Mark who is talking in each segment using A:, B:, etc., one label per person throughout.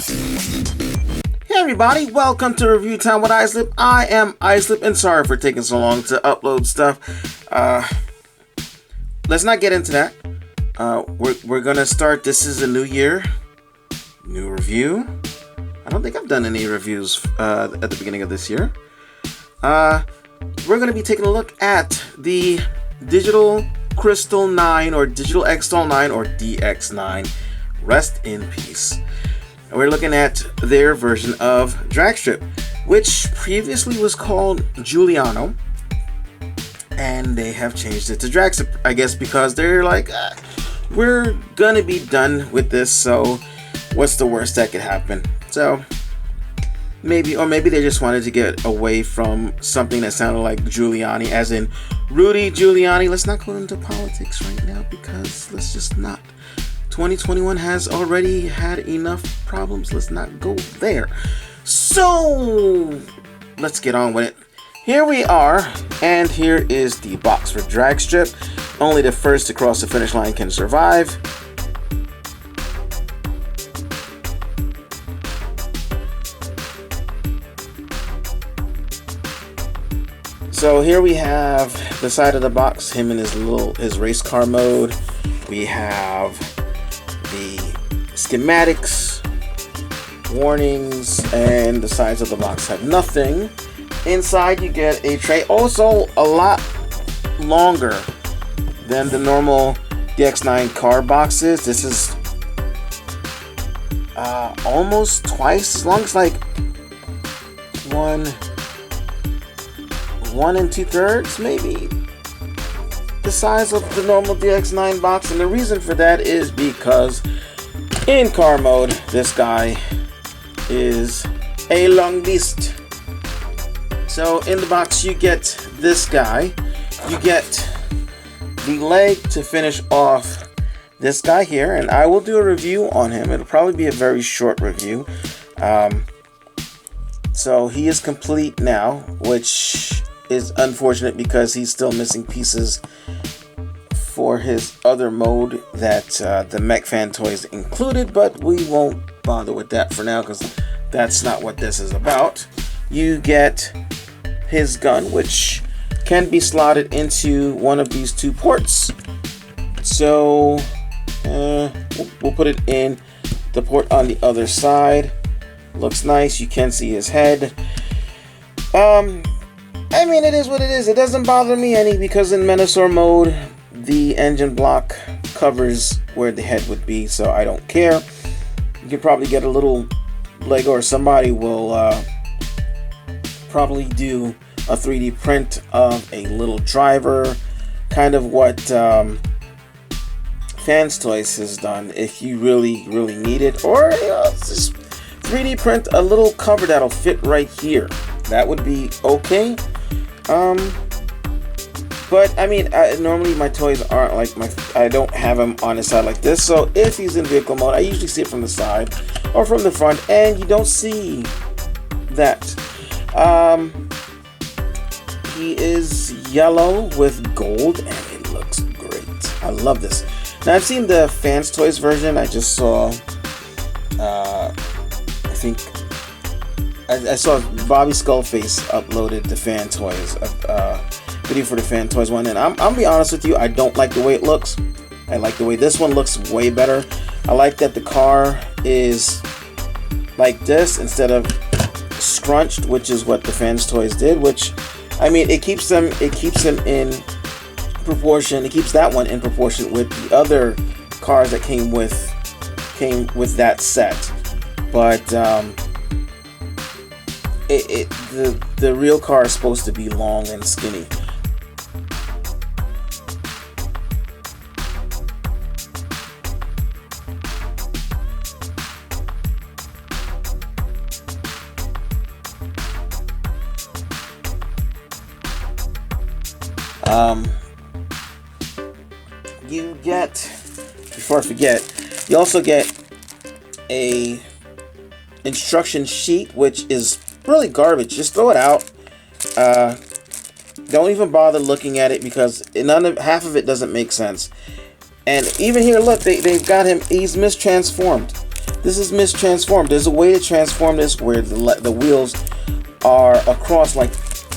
A: Hey everybody, welcome to Review Time with iSlip. I am iSlip, and sorry for taking so long to upload stuff. Let's not get into that. We're gonna start. This is a new year, new review. I don't think I've done any reviews at the beginning of this year. We're gonna be taking a look at the Digital Crystal 9 or Digital X-Stall 9 or DX9. Rest in peace. We're looking at their version of DRAGSTRIP, which previously was called Giuliano, and they have changed it to DRAGSTRIP, I guess, because they're like, we're gonna be done with this, so what's the worst that could happen? So maybe they just wanted to get away from something that sounded like Giuliani, as in Rudy Giuliani. Let's not go into politics right now, because let's just not. 2021 has already had enough problems. Let's not go there. So let's get on with it. Here we are, and here is the box for DRAGSTRIP. Only the first to cross the finish line can survive. So here we have the side of the box, him in his race car mode. We have the schematics, warnings, and the sides of the box have nothing. Inside you get a tray, also a lot longer than the normal DX9 car boxes. This is almost twice as long. It's like 1 2/3 maybe the size of the normal DX9 box, and the reason for that is because in car mode this guy is a long beast. So in the box you get this guy, you get the leg to finish off this guy here, and I will do a review on him. It'll probably be a very short review. So he is complete now, which is unfortunate because he's still missing pieces for his other mode that the Mech Fan Toys included, but we won't bother with that for now because that's not what this is about. You get his gun, which can be slotted into one of these two ports. So we'll put it in the port on the other side. Looks nice. You can see his head. I mean, it is what it is. It doesn't bother me any because in Menasor mode, the engine block covers where the head would be, so I don't care. You can probably get a little Lego, or somebody will probably do a 3D print of a little driver, kind of what Fans Toys has done if you really need it, or just 3D print a little cover that'll fit right here. That would be okay. But I mean, normally my toys aren't like I don't have him on his side like this. So if he's in vehicle mode, I usually see it from the side or from the front, and you don't see that. He is yellow with gold, and it looks great. I love this. Now I've seen the Fans Toys version. I just saw, I think I saw Bobby Skullface uploaded the Fan Toys video for the Fan Toys one, and I'm be honest with you, I don't like the way it looks. I like the way this one looks way better. I like that the car is like this instead of scrunched, which is what the Fans Toys did. Which, I mean, it keeps them in proportion. It keeps that one in proportion with the other cars that came with that set. But the real car is supposed to be long and skinny. You get, before I forget, you also get a instruction sheet, which is really garbage. Just throw it out. Don't even bother looking at it because half of it doesn't make sense. And even here, look, they've got him, he's mistransformed. This is mistransformed. There's a way to transform this where the wheels are across, like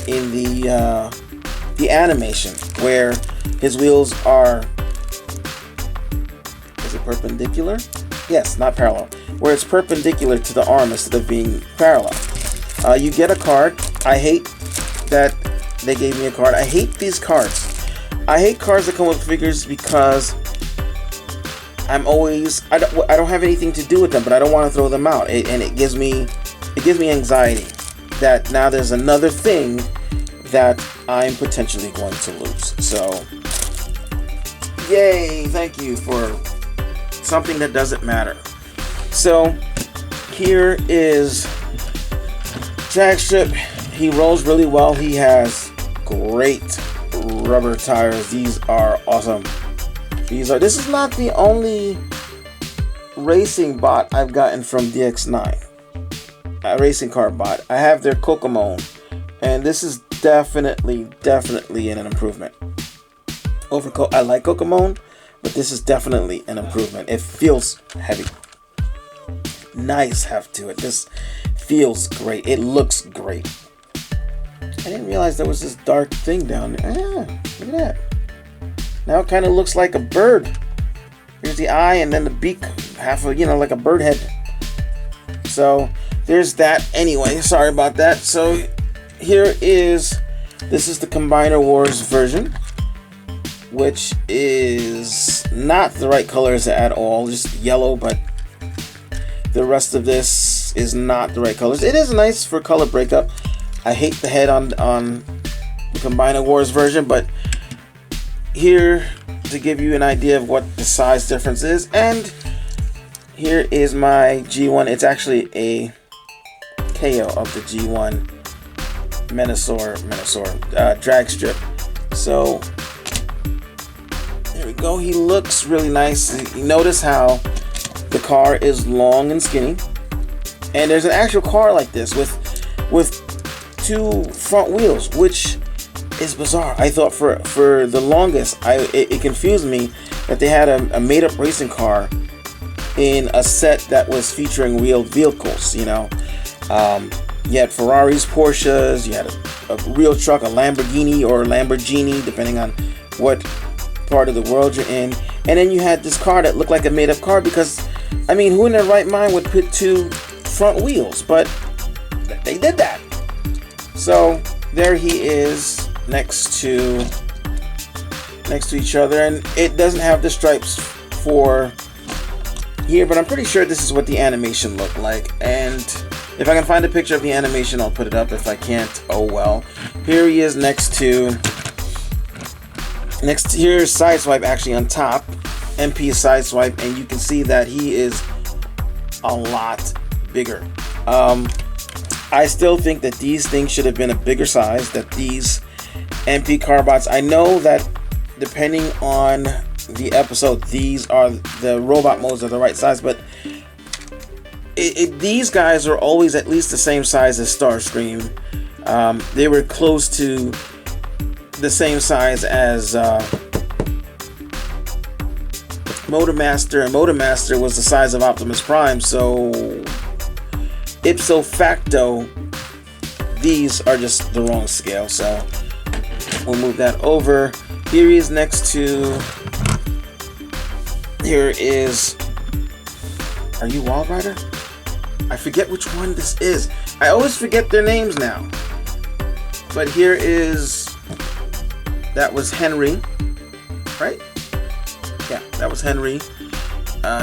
A: in the animation, where his wheels are, is it perpendicular? Yes, not parallel. Where it's perpendicular to the arm instead of being parallel. You get a card. I hate that they gave me a card. I hate these cards. I hate cards that come with figures because I don't have anything to do with them, but I don't want to throw them out, and it gives me anxiety that now there's another thing that I'm potentially going to lose. So, yay! Thank you for something that doesn't matter. So, here is Dragstrip. He rolls really well. He has great rubber tires. These are awesome. This is not the only racing bot I've gotten from DX9. A racing car bot. I have their Kokomon, and this is definitely an improvement. I like Kokomon, but this is definitely an improvement. It feels heavy. Nice heft to it. This feels great. It looks great. I didn't realize there was this dark thing down there. Ah, look at that. Now it kind of looks like a bird. Here's the eye and then the beak, half of, like a bird head. So there's that. Anyway, sorry about that. So this is the Combiner Wars version, which is not the right colors at all, just yellow, but the rest of this is not the right colors. It is nice for color breakup. I hate the head on the Combiner Wars version, but here to give you an idea of what the size difference is. And here is my G1. It's actually a KO of the G1 Menosaur Dragstrip. So there we go. He looks really nice. You notice how the car is long and skinny, and there's an actual car like this with two front wheels, which is bizarre. I thought for the longest, it confused me that they had a made-up racing car in a set that was featuring real vehicles. You had Ferraris, Porsches, you had a real truck, a Lamborghini or Lamborghini, depending on what part of the world you're in. And then you had this car that looked like a made-up car because, who in their right mind would put two front wheels? But they did that. So there he is next to each other, and it doesn't have the stripes for here, but I'm pretty sure this is what the animation looked like. And if I can find a picture of the animation, I'll put it up. If I can't, oh well. Here he is here's Sideswipe actually on top, MP Sideswipe, and you can see that he is a lot bigger. I still think that these things should have been a bigger size, that these MP Carbots, I know that depending on the episode, the robot modes are the right size, but these guys are always at least the same size as Starscream. They were close to the same size as Motormaster, and Motormaster was the size of Optimus Prime, so ipso facto, these are just the wrong scale. So we'll move that over. Here he is here is, are you Wild Rider? I forget which one this is. I always forget their names now. But here is, that was Henry, right? Yeah, that was Henry.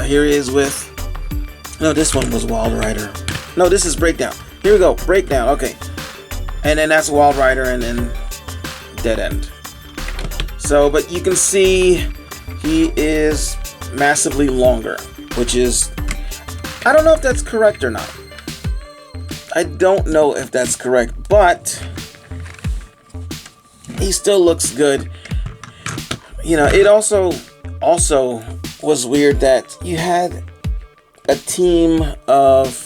A: Here he is with, no, this one was Wild Rider. No, this is Breakdown. Here we go, Breakdown, okay. And then that's Wild Rider, and then Dead End. So, but you can see he is massively longer, which is, I don't know if that's correct or not. I don't know if that's correct, but he still looks good. It also was weird that you had a team of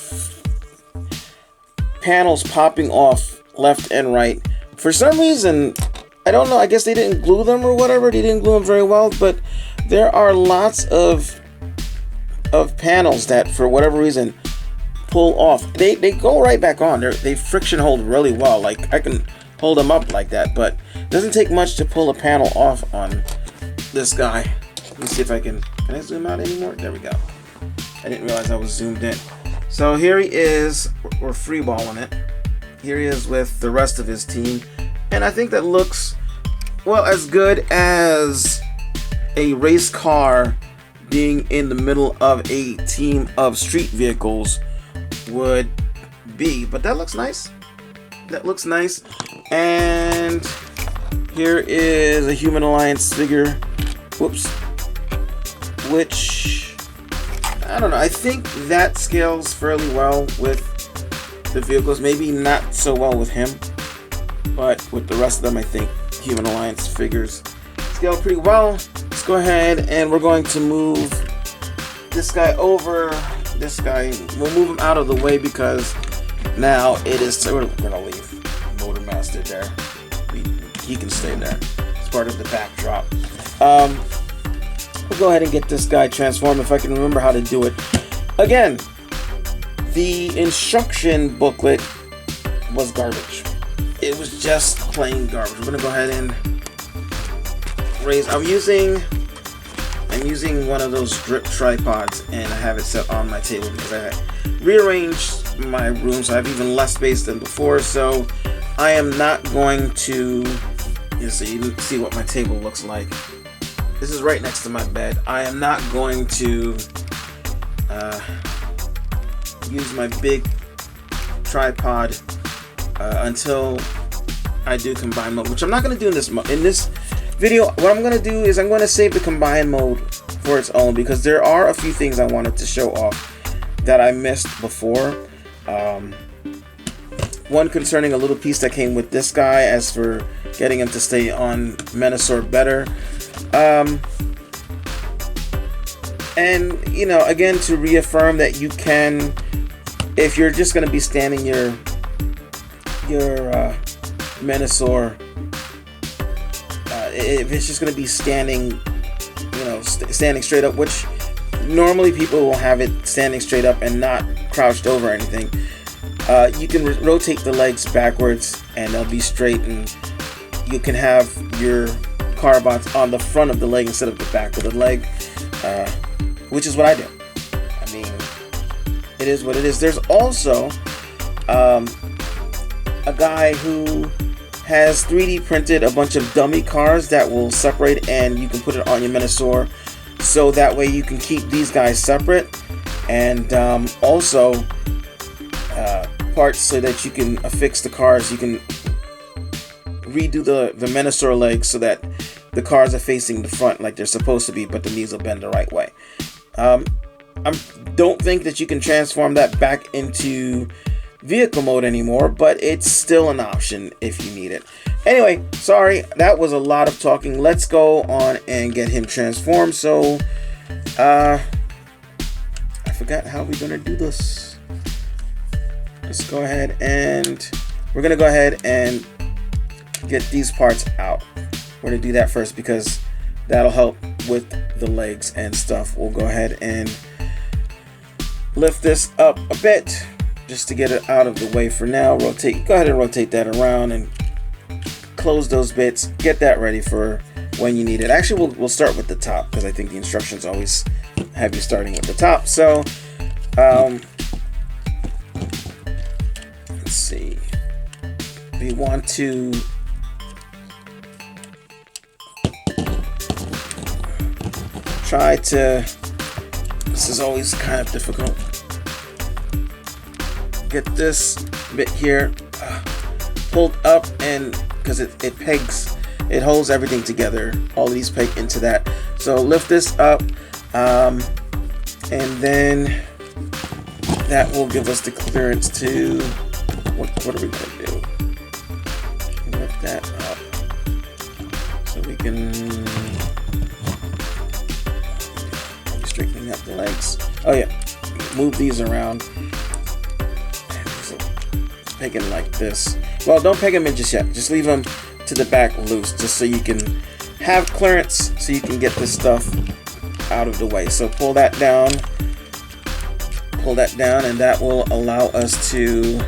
A: panels popping off left and right. For some reason, I don't know, I guess they didn't glue them or whatever. They didn't glue them very well, but there are lots of of panels that for whatever reason pull off. They go right back on. They friction hold really well. Like I can hold them up like that, but it doesn't take much to pull a panel off on this guy. Let me see if I can I zoom out anymore? There we go. I didn't realize I was zoomed in. So here he is. We're freeballing it. Here he is with the rest of his team, and I think that looks, well, as good as a race car being in the middle of a team of street vehicles would be. But that looks nice. That looks nice. And here is a Human Alliance figure. Whoops. Which, I don't know. I think that scales fairly well with the vehicles. Maybe not so well with him, but with the rest of them, I think Human Alliance figures scale pretty well. Let's go ahead and we're going to move this guy over. This guy, we'll move him out of the way because now it is. We're gonna leave Motor Master there. He can stay there. It's part of the backdrop. We'll go ahead and get this guy transformed if I can remember how to do it. Again, the instruction booklet was garbage. It was just plain garbage. We're gonna go ahead and raise. I'm using one of those drip tripods, and I have it set on my table because I rearranged my room, so I have even less space than before. So I am not going to. So you can see what my table looks like. This is right next to my bed. I am not going to use my big tripod until I do combine mode, which I'm not going to do in this video. What I'm going to do is I'm going to save the combine mode for its own because there are a few things I wanted to show off that I missed before. One concerning a little piece that came with this guy, as for getting him to stay on Menasor better. And you know, again, to reaffirm that you can, if you're just going to be standing your Menasor, if it's just going to be standing, you know, standing straight up, which normally people will have it standing straight up and not crouched over or anything. You can rotate the legs backwards and they'll be straight, and you can have your carbots on the front of the leg instead of the back of the leg, which is what I do. I mean, it is what it is. There's also a guy who has 3D printed a bunch of dummy cars that will separate, and you can put it on your Menasor, so that way you can keep these guys separate, and also parts so that you can affix the cars. You can redo the Menasor legs so that the cars are facing the front like they're supposed to be, but the knees will bend the right way. I don't think that you can transform that back into vehicle mode anymore, but it's still an option if you need it. Anyway, sorry, that was a lot of talking. Let's go on and get him transformed. So I forgot how we're gonna do this. Let's go ahead and we're gonna go ahead and get these parts out. We're gonna do that first because that'll help with the legs and stuff. We'll go ahead and lift this up a bit just to get it out of the way for now. Go ahead and rotate that around and close those bits. Get that ready for when you need it. Actually, we'll start with the top because I think the instructions always have you starting with the top. So let's see. We want to try to, this is always kind of difficult, get this bit here pulled up, and because it pegs, it holds everything together. All of these peg into that. So lift this up, and then that will give us the clearance to, what are we going to do? Lift that up so we can straightening up the legs. Oh yeah, move these around. Pegging like this. Well, don't peg them in just yet. Just leave them to the back loose, just so you can have clearance, so you can get this stuff out of the way. So pull that down, pull that down, and that will allow us to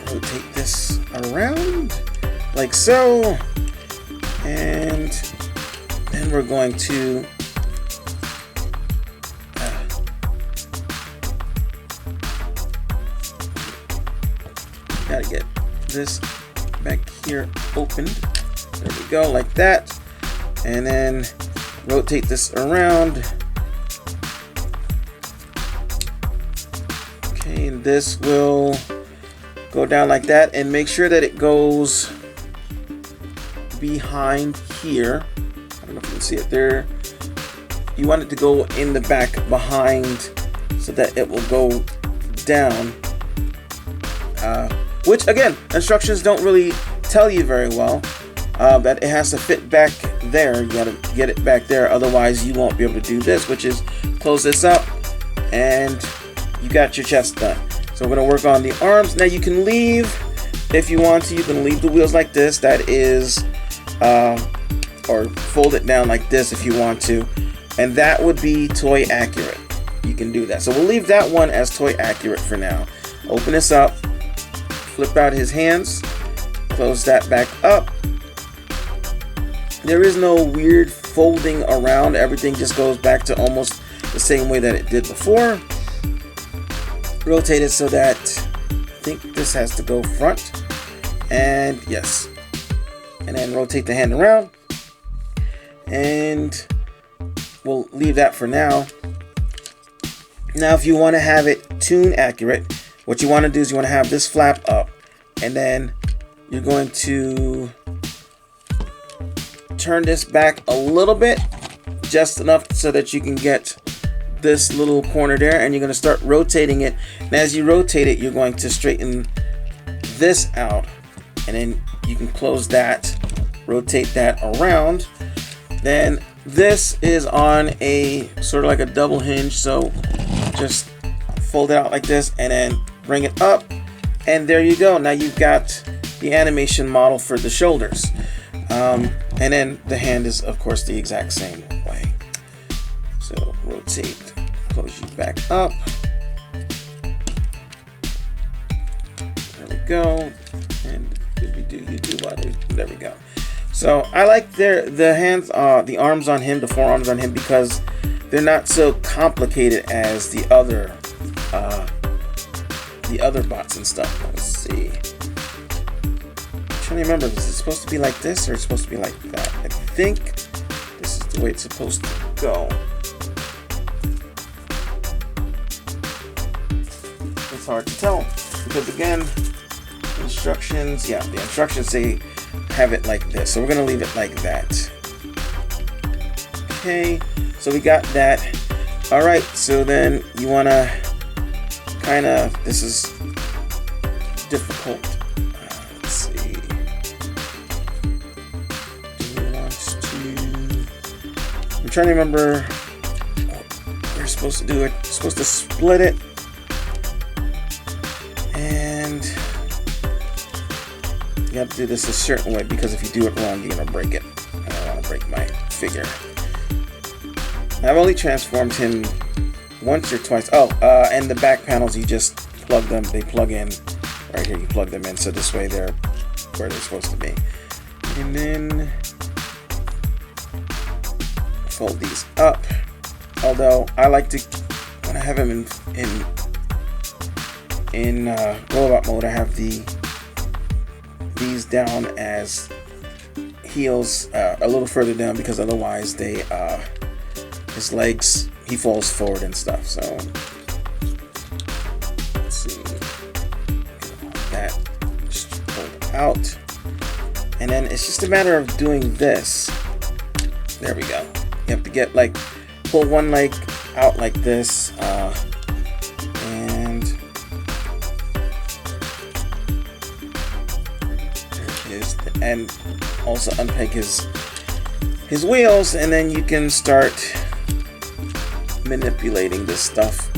A: rotate this around like so, and then we're going to gotta get this back here opened. There we go, like that. And then rotate this around. Okay, and this will go down like that, and make sure that it goes behind here. I don't know if you can see it there. You want it to go in the back behind so that it will go down. Which again, instructions don't really tell you very well. That it has to fit back there. You gotta get it back there, otherwise you won't be able to do this, which is close this up and you got your chest done. So we're gonna work on the arms. Now you can leave, if you want to, you can leave the wheels like this. That is, or fold it down like this if you want to, and that would be toy accurate. You can do that. So we'll leave that one as toy accurate for now. Open this up, flip out his hands, close that back up. There is no weird folding around. Everything just goes back to almost the same way that it did before. Rotate it so that I think this has to go front. And yes. And then rotate the hand around. And we'll leave that for now. Now if you want to have it tune accurate, what you want to do is you want to have this flap up. And then you're going to turn this back a little bit, just enough so that you can get this little corner there, and you're going to start rotating it. And as you rotate it, you're going to straighten this out, and then you can close that, rotate that around. Then this is on a sort of like a double hinge, so just fold it out like this and then bring it up, and there you go. Now you've got the animation model for the shoulders. And then the hand is, of course, the exact same way. So rotate, close you back up. There we go. And there we go. So I like the hands, the arms on him, the forearms on him, because they're not so complicated as the other bots and stuff. Let's see. I'm trying to remember, is it supposed to be like this or it's supposed to be like that? I think this is the way it's supposed to go. It's hard to tell because again, instructions, yeah, the instructions say have it like this, so we're gonna leave it like that. Okay, so we got that. All right, so then you wanna kind of, this is difficult. Let's see. I'm trying to remember what we're supposed to do. We're supposed to split it, and you have to do this a certain way, because if you do it wrong, you're gonna break it. I don't want to break my figure. I've only transformed him once or twice. Oh, and the back panels, you just plug them. They plug in right here. You plug them in, so this way they're where they're supposed to be. And then fold these up. Although I like to, when I have him in robot mode, I have these down as heels a little further down, because otherwise they his legs, he falls forward and stuff. So let's see, that just pulled out, and then it's just a matter of doing this. There we go. You have to get, like, pull one leg out like this, and there it is. And also unpeg his wheels, and then you can start manipulating this stuff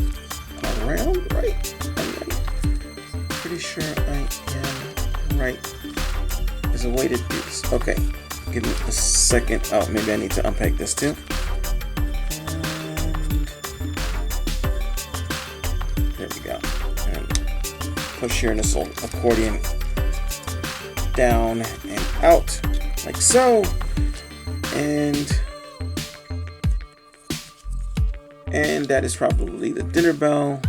A: around, right? I'm pretty sure I am right. There's a way to do this. Okay, give me a second. Oh, maybe I need to unpeg this too. And There we go. And push your initial accordion down and out, like so. And that is probably the dinner bell.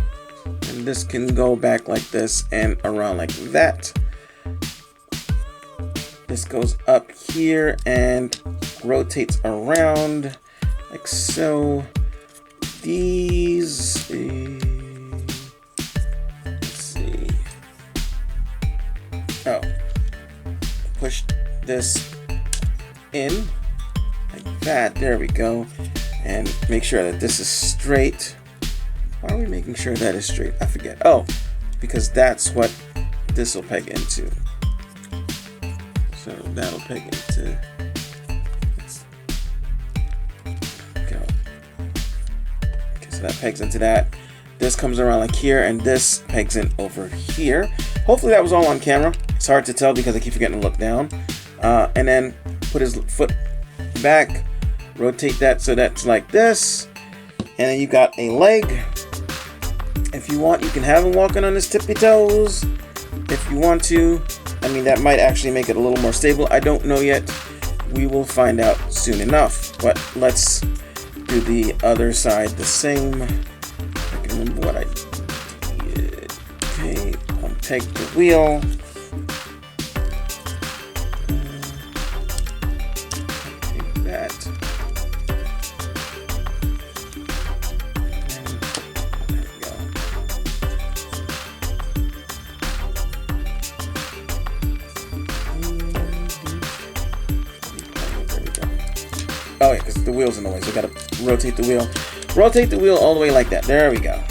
A: And this can go back like this and around like that. This goes up here and rotates around like so. These, let's see. Oh, push this in like that. There we go. And make sure that this is straight. Why are we making sure that is straight? I forget. Oh, because that's what this will peg into. So that'll peg into. Let's go. Okay, so that pegs into that. This comes around like here, and this pegs in over here. Hopefully that was all on camera. It's hard to tell because I keep forgetting to look down. And then put his foot back. Rotate that so that's like this, and then you got a leg. If you want, you can have him walking on his tippy toes if you want to. I mean, that might actually make it a little more stable. I don't know yet. We will find out soon enough. But let's do the other side the same. I can remember what I did. Okay, unpeg the wheel. Take that. Oh yeah, because the wheel's in the way, so we gotta rotate the wheel. Rotate the wheel all the way like that. There we go.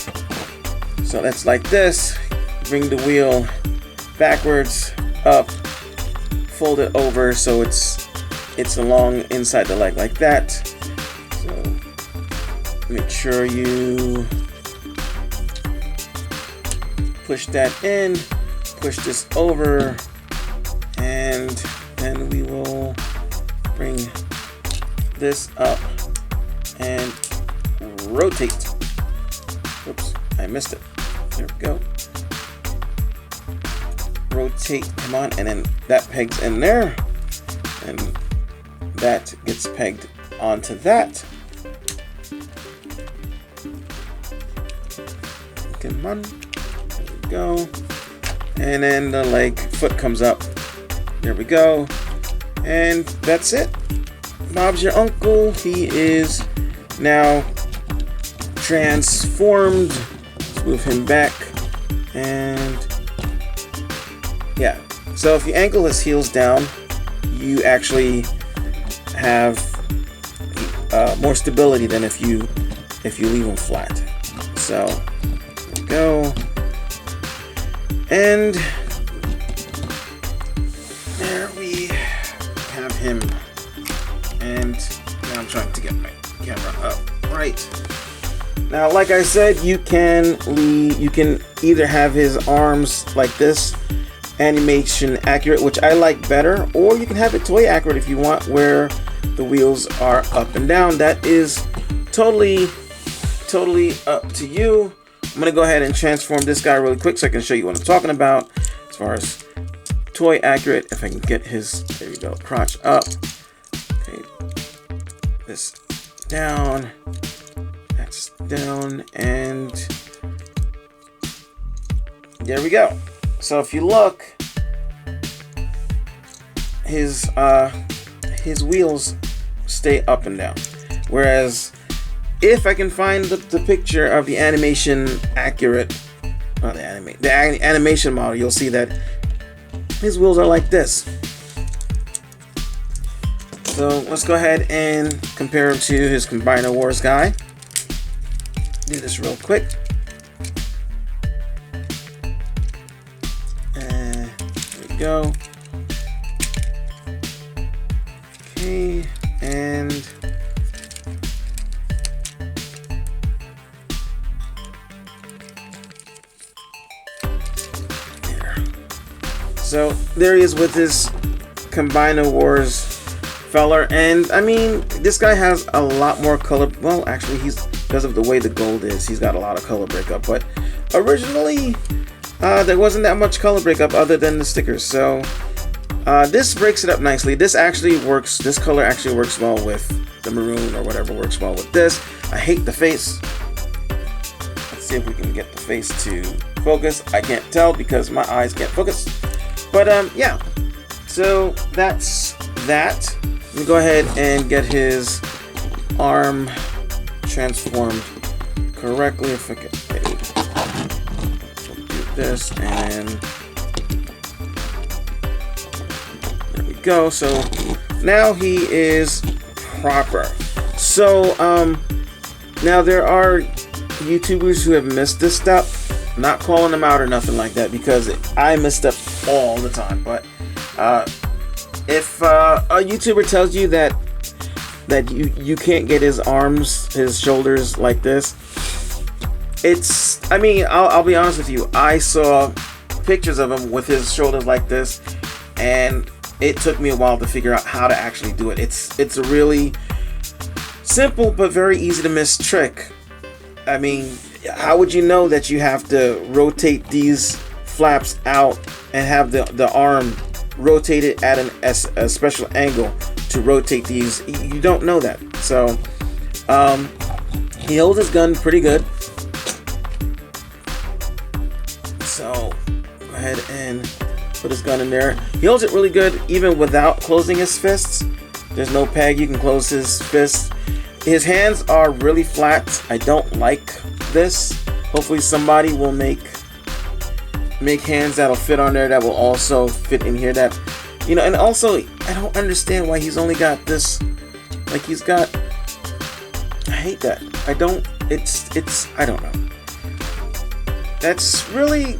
A: So that's like this. Bring the wheel backwards, up, fold it over so it's along inside the leg like that. So make sure you push that in, push this over, and then we will bring this up and rotate. Oops, I missed it. There we go. Rotate, come on, and then that pegs in there, and that gets pegged onto that. Come on, there we go. And then the leg foot comes up. There we go. And that's it. Bob's your uncle. He is now transformed. Let's move him back. And yeah. So if you angle his heels down, you actually have more stability than if you leave them flat. So there we go. And there we have him. And now I'm trying to get my camera up right. Now, like I said, you can either have his arms like this, animation accurate, which I like better, or you can have it toy accurate if you want, where the wheels are up and down. That is totally up to you. I'm gonna go ahead and transform this guy really quick so I can show you what I'm talking about as far as toy accurate. If I can get his, there you go, crotch up. Okay, this down, that's down, and there we go. So if you look, his wheels stay up and down, whereas if I can find the picture of the animation accurate, the animation model, you'll see that his wheels are like this. So let's go ahead and compare him to his Combiner Wars guy. Do this real quick. There we go. Okay, and there. So there he is with his Combiner Wars feller, and I mean, this guy has a lot more color. Well, actually, he's, because of the way the gold is, he's got a lot of color breakup, but originally there wasn't that much color breakup other than the stickers, so this breaks it up nicely. This actually works, this color actually works well with the maroon or whatever works well with this. I hate the face. Let's see if we can get the face to focus. I can't tell because my eyes can't focus. But yeah, so that's that. Let me go ahead and get his arm transformed correctly. If I can do this, and there we go. So now he is proper. So now there are YouTubers who have missed this step. I'm not calling them out or nothing like that because I miss up all the time. But if a YouTuber tells you that you can't get his arms, his shoulders like this, it's, I mean, I'll be honest with you. I saw pictures of him with his shoulders like this, and it took me a while to figure out how to actually do it. It's a really simple but very easy to miss trick. I mean, how would you know that you have to rotate these flaps out and have the arm rotated at a special angle to rotate these? You don't know that. So he holds his gun pretty good. So go ahead and put his gun in there. He holds it really good even without closing his fists. There's no peg, you can close his fists. His hands are really flat. I don't like this. Hopefully somebody will make hands that'll fit on there that will also fit in here, that, you know. And also I don't understand why he's only got this, like he's got, I hate that. I don't, I don't know. That's really,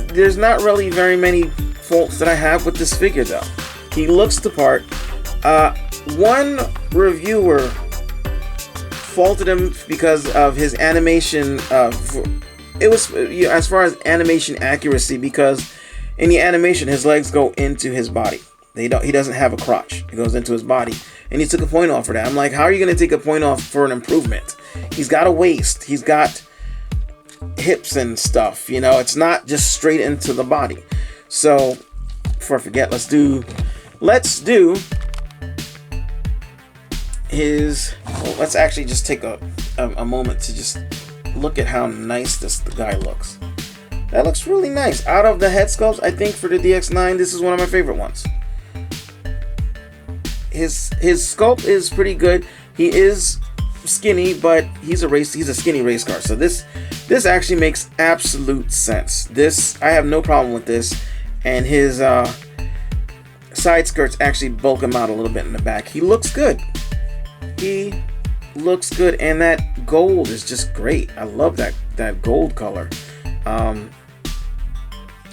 A: there's not really very many faults that I have with this figure though. He looks the part. One reviewer faulted him because of his animation. It was, you know, as far as animation accuracy, because in the animation his legs go into his body. He doesn't have a crotch. It goes into his body, and he took a point off for that. I'm like, how are you going to take a point off for an improvement? He's got a waist. He's got hips and stuff. You know, it's not just straight into the body. So, before I forget, let's do his. Well, let's actually just take a moment to just look at how nice this guy looks. That looks really nice. Out of the head sculpts, I think for the DX9, this is one of my favorite ones. His sculpt is pretty good. He is skinny, but he's a skinny race car. So this actually makes absolute sense. This, I have no problem with this. And his side skirts actually bulk him out a little bit in the back. He looks good. He looks good, and that gold is just great. I love that gold color.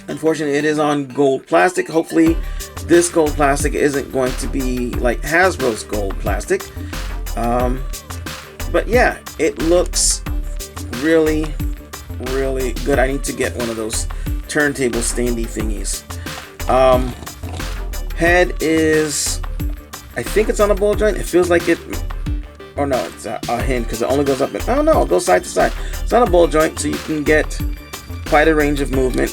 A: Unfortunately, it is on gold plastic. Hopefully this gold plastic isn't going to be like Hasbro's gold plastic. But yeah, it looks really, really good. I need to get one of those turntable standy thingies. Head is, I think it's on a ball joint. It feels like it. Oh no, it's a hinge because it only goes up and, oh no, it goes side to side. It's on a ball joint, so you can get quite a range of movement.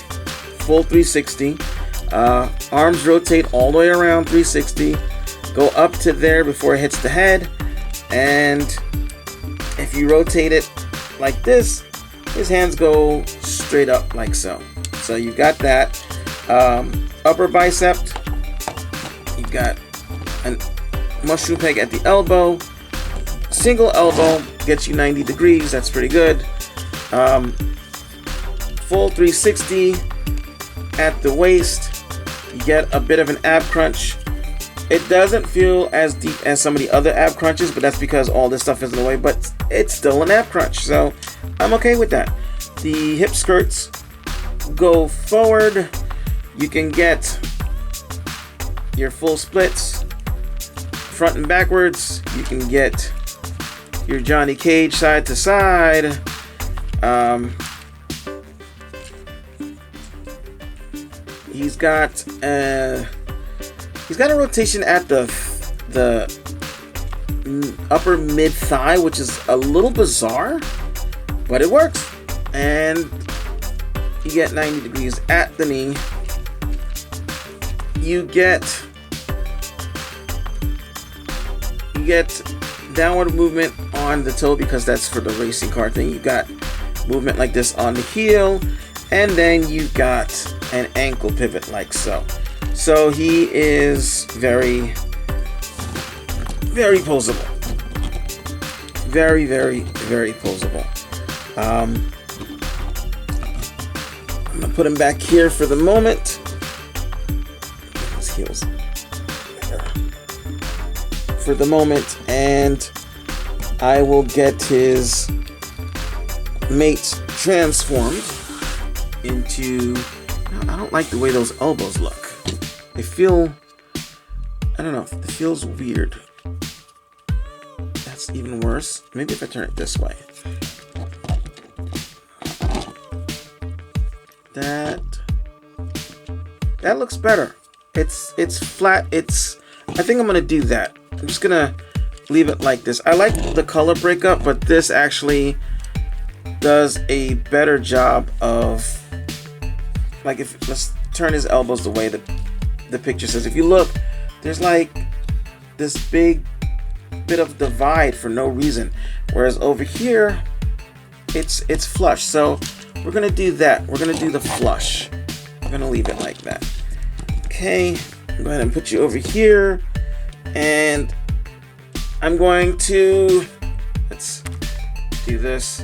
A: Full 360. Arms rotate all the way around 360. Go up to there before it hits the head. And if you rotate it like this, his hands go straight up like so. So you got that. Upper bicep. You got a mushroom peg at the elbow. Single elbow gets you 90 degrees. That's pretty good. Full 360 at the waist. You get a bit of an ab crunch. It doesn't feel as deep as some of the other ab crunches, but that's because all this stuff is in the way, but it's still an ab crunch, so I'm okay with that. The hip skirts go forward. You can get your full splits front and backwards. You can get your Johnny Cage side to side. He's got a rotation at the upper mid thigh, which is a little bizarre, but it works. and you get 90 degrees at the knee. You get downward movement on the toe because that's for the racing car thing. You got movement like this on the heel, and then you got an ankle pivot like so. So he is very, very posable. Very, very, very posable. I'm gonna put him back here for the moment. His heels. For the moment, and I will get his mate transformed into. I don't like the way those elbows look. They feel. I don't know. It feels weird. That's even worse. Maybe if I turn it this way. That looks better. It's flat. I think I'm gonna do that. I'm just gonna leave it like this. I like the color breakup, but this actually does a better job of, like, let's turn his elbows the way the picture says. If you look, there's like this big bit of divide for no reason, whereas over here it's flush. So we're gonna do that. We're gonna do the flush. I'm gonna leave it like that. Okay, go ahead and put you over here, and I'm going to, let's do this,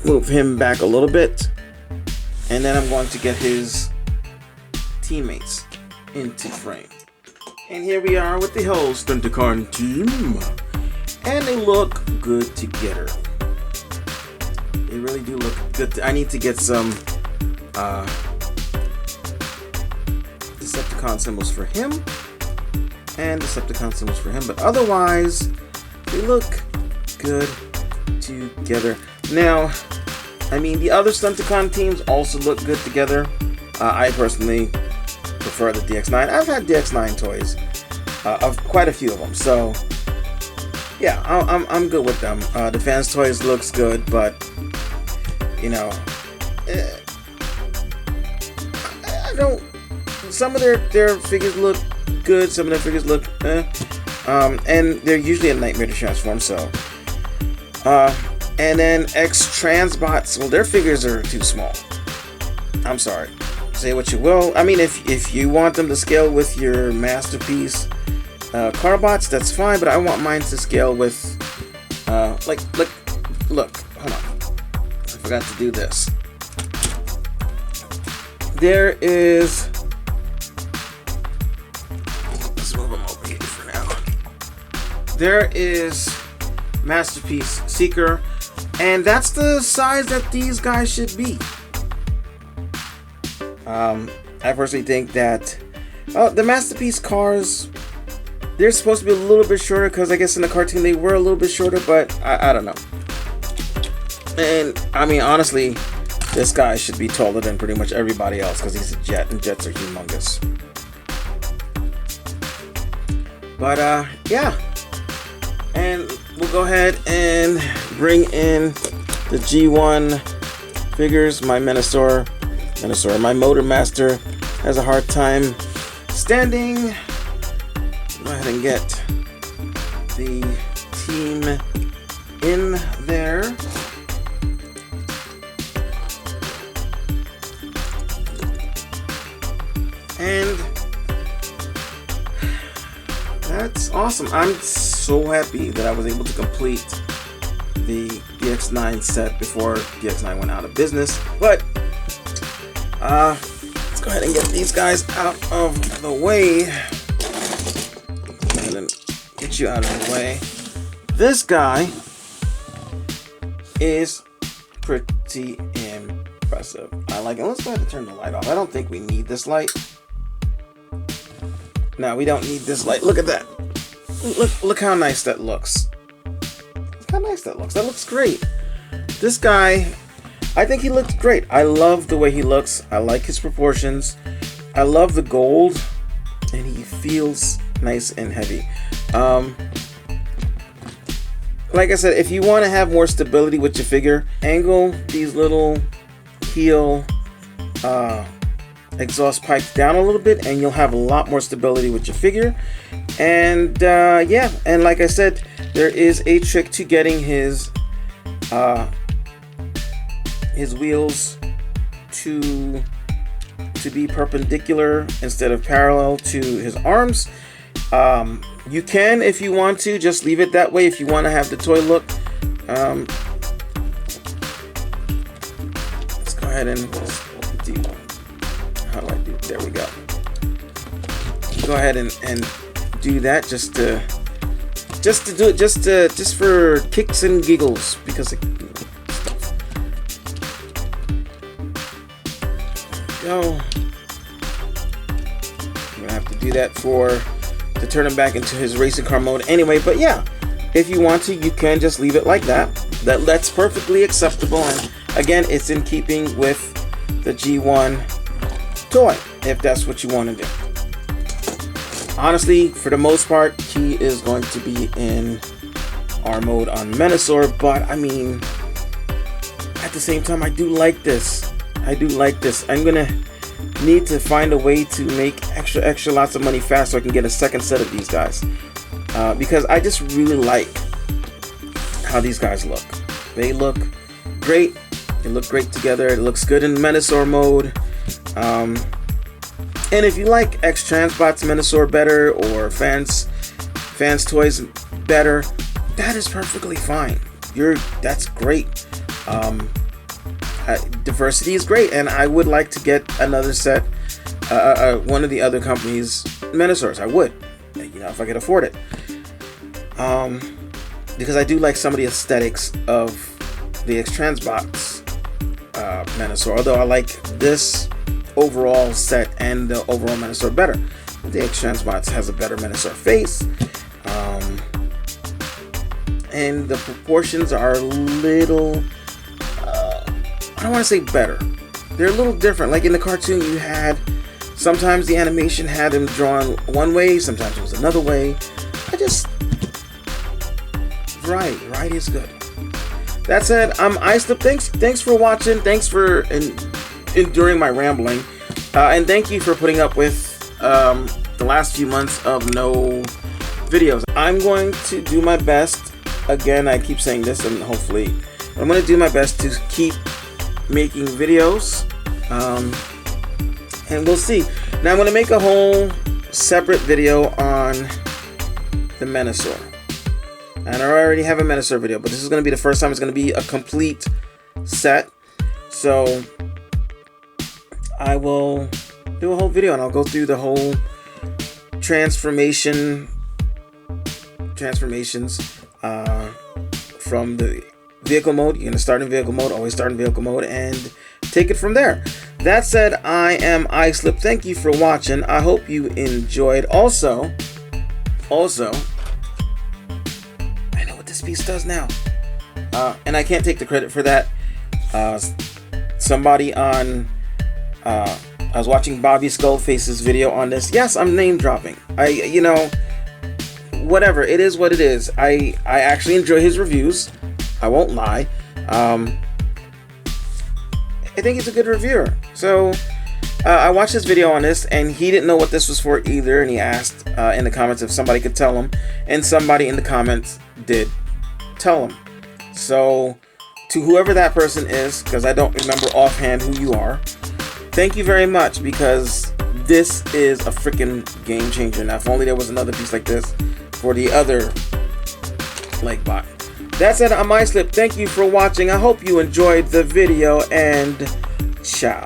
A: move him back a little bit, and then I'm going to get his teammates into frame. And here we are with the whole Stunticon team, and they look good together. They really do look good. I need to get some Decepticon symbols for him, and Decepticon symbols for him, but otherwise they look good together. Now, I mean, the other Stunticon teams also look good together. I personally prefer the DX9. I've had DX9 toys, of quite a few of them, so yeah, I'm good with them. The fans toys looks good, but you know, I don't. Some of their figures look good. Some of their figures look, and they're usually a nightmare to transform. So, and then X Transbots. Well, their figures are too small. I'm sorry. Say what you will. I mean, if you want them to scale with your masterpiece Carbots, that's fine. But I want mine to scale with, look. Hold on. I forgot to do this. There is. Let's move them over here for now. There is Masterpiece Seeker, and that's the size that these guys should be. I personally think that the Masterpiece cars, they're supposed to be a little bit shorter, because I guess in the cartoon they were a little bit shorter, but I don't know. And I mean, honestly, this guy should be taller than pretty much everybody else because he's a jet, and jets are humongous. But yeah, and we'll go ahead and bring in the G1 figures. My Menasor, my Motor Master has a hard time standing. Go ahead and get the team in there. And that's awesome. I'm so happy that I was able to complete the DX9 set before DX9 went out of business. But let's go ahead and get these guys out of the way. Go ahead and get you out of the way. This guy is pretty impressive. I like it. Let's go ahead and turn the light off. I don't think we need this light. No, we don't need this light. Look at that. Look how nice that looks. Look how nice that looks. That looks great. This guy, I think he looks great. I love the way he looks. I like his proportions. I love the gold, and he feels nice and heavy. like I said, if you want to have more stability with your figure, angle these little heel exhaust pipes down a little bit, and you'll have a lot more stability with your figure. And yeah, and like I said, there is a trick to getting his wheels to be perpendicular instead of parallel to his arms. You can, if you want to, just leave it that way if you want to have the toy look. Let's go ahead and do, how do I do? There we go. Go ahead and do that just to do it, just for kicks and giggles, because go. I'm gonna have to do that to turn him back into his racing car mode anyway. But yeah, if you want to, you can just leave it like that. That's perfectly acceptable, and again, it's in keeping with the G1 toy, if that's what you want to do. Honestly, for the most part, he is going to be in R mode on Menasor, but I mean, at the same time, I do like this. I'm gonna need to find a way to make extra lots of money fast so I can get a second set of these guys, because I just really like how these guys look. They look great. They look great together. It looks good in Menasor mode. And if you like X-Transbots Menasor better, or Fans Toys better, that is perfectly fine. That's great. Diversity is great, and I would like to get another set, one of the other companies' Menasors. I would, if I could afford it, because I do like some of the aesthetics of the X-Transbots Menasor. Although I like this overall set and the overall Menasor better. The X-Transbots has a better Menasor face, and the proportions are a little, I don't want to say better, they're a little different. Like in the cartoon, you had, sometimes the animation had him drawn one way, sometimes it was another way. Variety is good. That said, I'm iSlip. Thanks for watching. Thanks for enduring my rambling, and thank you for putting up with the last few months of no videos. I'm going to do my best. Again, I keep saying this, and hopefully I'm going to do my best to keep making videos, and we'll see. Now I'm going to make a whole separate video on the Menasor, and I already have a Menasor video, but this is going to be the first time it's going to be a complete set. So I will do a whole video, and I'll go through the whole transformations from the vehicle mode. You're going to start in vehicle mode, always start in vehicle mode, and take it from there. That said, I am iSlip. Thank you for watching. I hope you enjoyed. Also, I know what this piece does now, and I can't take the credit for that. Somebody on, I was watching Bobby Skullface's video on this. Yes, I'm name dropping. Whatever, it is what it is. I actually enjoy his reviews. I won't lie. I think he's a good reviewer. So I watched his video on this, and he didn't know what this was for either, and he asked in the comments if somebody could tell him, and somebody in the comments did tell him. So to whoever that person is, because I don't remember offhand who you are, thank you very much, because this is a freaking game changer. Now, if only there was another piece like this for the other leg bot. That said, I'm iSlip. Thank you for watching. I hope you enjoyed the video, and ciao.